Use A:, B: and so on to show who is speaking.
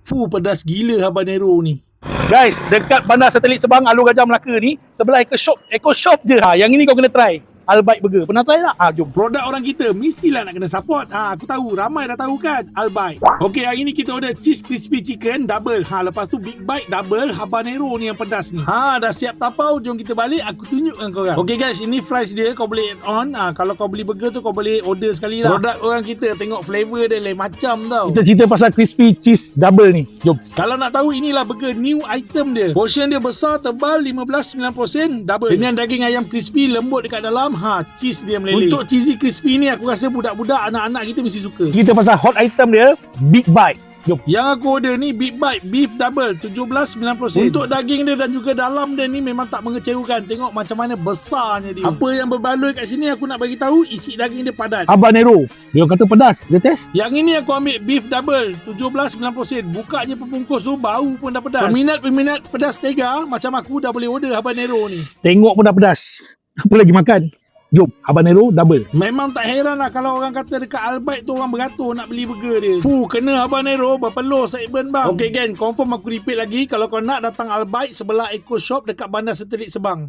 A: Pedas gila habanero ni.
B: Guys, dekat Bandar Satelit Sebang, Alur Gajah Melaka ni, sebelah Eco Shop je. Yang ini kau kena try. Albite Burger. Pernah try tak? Jom.
A: Produk orang kita mestilah nak kena support. Aku tahu, ramai dah tahu kan, Albite. Okey, hari ni kita order cheese crispy chicken double. Lepas tu big bite double habanero ni yang pedas ni. Dah siap tapau, jom kita balik, aku tunjukkan korang. Okey guys, ini fries dia, kau boleh add on. Kalau kau beli burger tu, kau boleh order sekali lah. Produk orang kita, tengok flavor dia lain macam tau.
B: Kita cerita pasal crispy cheese double ni. Jom.
A: Kalau nak tahu, inilah burger new item dia. Portion dia besar, tebal, 15-90% double. Dengan daging ayam crispy lembut dekat dalam. Cheese dia meleleh. Untuk cheesy crispy ni, aku rasa budak-budak, anak-anak kita mesti suka.
B: Cerita pasal hot item dia, big bite. Jom.
A: Yang aku order ni big bite beef double 17-90%. Untuk daging dia dan juga dalam dia ni memang tak mengecewakan. Tengok macam mana besarnya dia. Apa yang berbaloi kat sini aku nak bagi tahu, isi daging dia padat.
B: Habanero. Dia kata pedas. Dia test.
A: Yang ini aku ambil beef double 17-90%. Buka je pembungkus tu, bau pun dah pedas. Peminat pedas tega macam aku dah boleh order habanero ni.
B: Tengok pun dah pedas. Apa lagi makan? Jom, habanero double.
A: Memang tak heran lah kalau orang kata dekat Albite tu orang beratur nak beli burger dia. Kena habanero berpeluh segmen bang. Okey gang, confirm aku repeat lagi. Kalau kau nak datang Albite sebelah Eco Shop dekat Bandar Satelit Sebang.